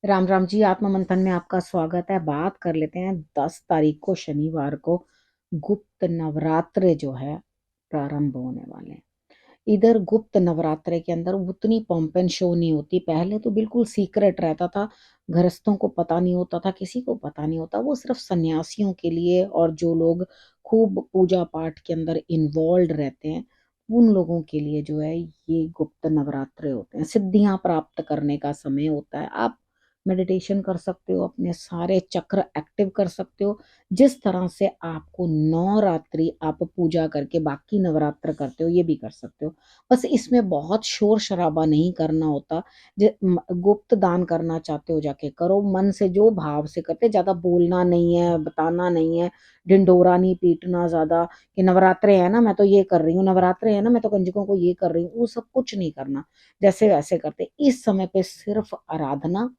राम राम जी। आत्म मंथन में आपका स्वागत है। बात कर लेते हैं 10 तारीख को शनिवार को गुप्त नवरात्र जो है प्रारंभ होने वाले हैं। इधर गुप्त नवरात्रे के अंदर उतनी पॉम्प एंड शो नहीं होती। पहले तो बिल्कुल सीक्रेट रहता था, गृहस्थों को पता नहीं होता था, किसी को पता नहीं होता। वो सिर्फ सन्यासियों के लिए और जो लोग खूब पूजा पाठ के अंदर इन्वॉल्व रहते हैं उन लोगों के लिए जो है ये गुप्त नवरात्रे होते हैं। सिद्धियां प्राप्त करने का समय होता है। आप मेडिटेशन कर सकते हो, अपने सारे चक्र एक्टिव कर सकते हो। जिस तरह से आपको नवरात्रि आप पूजा करके बाकी नवरात्र करते हो ये भी कर सकते हो। बस इसमें बहुत शोर शराबा नहीं करना होता। गुप्त दान करना चाहते हो जाके करो, मन से जो भाव से करते। ज्यादा बोलना नहीं है, बताना नहीं है, ढिंडोरा नहीं पीटना ज्यादा कि नवरात्रे है ना मैं तो ये कर रही हूँ, नवरात्रे है ना मैं तो कंजकों को ये कर रही हूँ। वो सब कुछ नहीं करना। जैसे वैसे करते इस समय पे सिर्फ आराधना।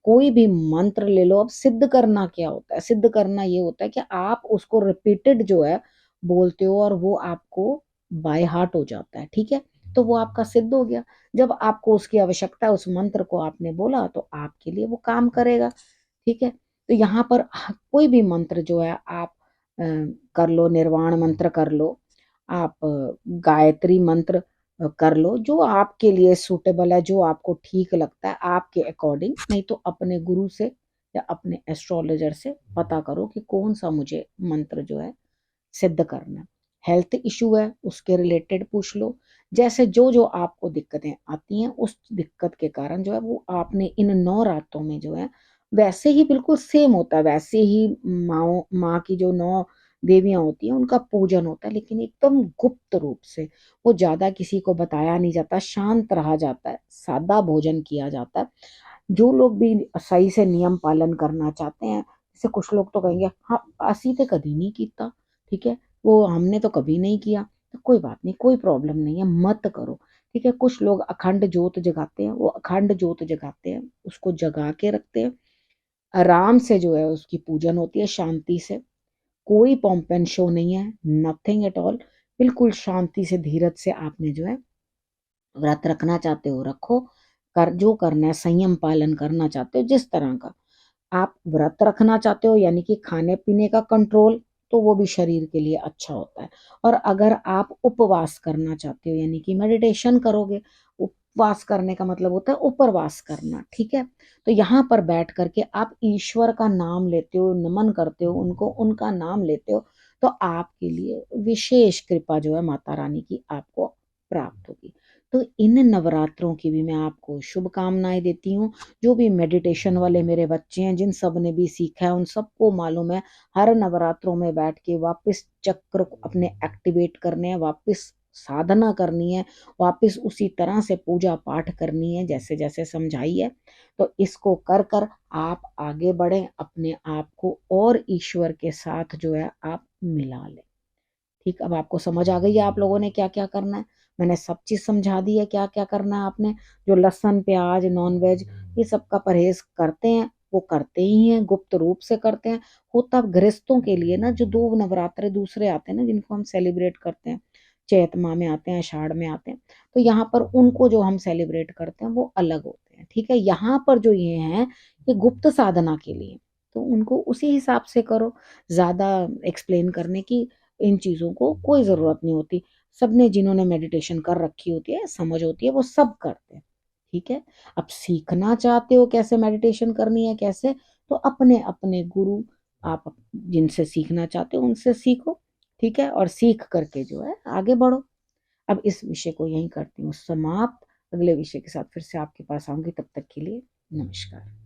कोई भी मंत्र ले लो। अब सिद्ध करना क्या होता है? सिद्ध करना ये होता है कि आप उसको रिपीटेड जो है बोलते हो और वो आपको बाय हार्ट हो जाता है। ठीक है, तो वो आपका सिद्ध हो गया। जब आपको उसकी आवश्यकता है, उस मंत्र को आपने बोला तो आपके लिए वो काम करेगा। ठीक है, तो यहाँ पर कोई भी मंत्र जो है आप कर लो। निर्वाण मंत्र कर लो, आप गायत्री मंत्र कर लो, जो आपके लिए सूटेबल है, जो आपको ठीक लगता है आपके अकॉर्डिंग। नहीं तो अपने गुरु से या अपने एस्ट्रोलॉजर से पता करो कि कौन सा मुझे मंत्र जो है सिद्ध करना है। हेल्थ इशू है उसके रिलेटेड पूछ लो। जैसे जो जो आपको दिक्कतें आती हैं उस दिक्कत के कारण जो है वो आपने इन 9 रातों में जो है वैसे ही बिल्कुल सेम होता है। वैसे ही माँ की जो 9 देवियां होती हैं उनका पूजन होता है, लेकिन एकदम गुप्त रूप से। वो ज्यादा किसी को बताया नहीं जाता, शांत रहा जाता है, सादा भोजन किया जाता है। जो लोग भी सही से नियम पालन करना चाहते हैं, जैसे कुछ लोग तो कहेंगे हाँ असी तो कभी नहीं किया। ठीक है, वो हमने तो कभी नहीं किया। तो कोई बात नहीं, कोई प्रॉब्लम नहीं है, मत करो। ठीक है, कुछ लोग अखंड ज्योत जगाते हैं, वो अखंड ज्योत जगाते हैं, उसको जगा के रखते हैं। आराम से जो है उसकी पूजन होती है शांति से। कोई पॉम्प एंड शो नहीं है, नथिंग एट ऑल। बिल्कुल शांति से धीरज से आपने जो है व्रत रखना चाहते हो रखो। कर जो करना है, संयम पालन करना चाहते हो जिस तरह का आप व्रत रखना चाहते हो, यानी कि खाने पीने का कंट्रोल, तो वो भी शरीर के लिए अच्छा होता है। और अगर आप उपवास करना चाहते हो, यानी कि मेडिटेशन करोगे, उपवास करने का मतलब होता है उपरवास करना। ठीक है, तो यहाँ पर बैठ करके आप ईश्वर का नाम लेते हो, नमन करते हो उनको, उनका नाम लेते हो, तो आपके लिए विशेष कृपा जो है माता रानी की आपको प्राप्त होगी। तो इन नवरात्रों की भी मैं आपको शुभकामनाएं देती हूँ। जो भी मेडिटेशन वाले मेरे बच्चे हैं, जिन सब ने भी सीखा है, उन सबको मालूम है हर नवरात्रों में बैठ के वापस चक्र को अपने एक्टिवेट करने हैं, वापस साधना करनी है, वापस उसी तरह से पूजा पाठ करनी है जैसे जैसे समझाई है। तो इसको कर कर आप आगे बढ़ें, अपने आप को और ईश्वर के साथ जो है आप मिला लें। ठीक, अब आपको समझ आ गई है आप लोगों ने क्या क्या करना है। मैंने सब चीज समझा दी है क्या क्या करना है आपने। जो लहसुन प्याज नॉन वेज ये सब का परहेज करते हैं वो करते ही हैं, गुप्त रूप से करते हैं। होता गृहस्थों के लिए ना, जो 2 नवरात्रे दूसरे आते हैं ना जिनको हम सेलिब्रेट करते हैं, चैत माह में आते हैं, आषाढ़ में आते हैं, तो यहाँ पर उनको जो हम सेलिब्रेट करते हैं वो अलग होते हैं। ठीक है, यहाँ पर जो ये हैं ये गुप्त साधना के लिए, तो उनको उसी हिसाब से करो। ज्यादा एक्सप्लेन करने की इन चीजों को कोई जरूरत नहीं होती। सबने जिन्होंने मेडिटेशन कर रखी होती है, समझ होती है, वो सब करते हैं। ठीक है, अब सीखना चाहते हो कैसे मेडिटेशन करनी है कैसे, तो अपने अपने गुरु आप जिनसे सीखना चाहते हो उनसे सीखो। ठीक है, और सीख करके जो है आगे बढ़ो। अब इस विषय को यहीं करती हूँ समाप्त। अगले विषय के साथ फिर से आपके पास आऊंगी, तब तक के लिए नमस्कार।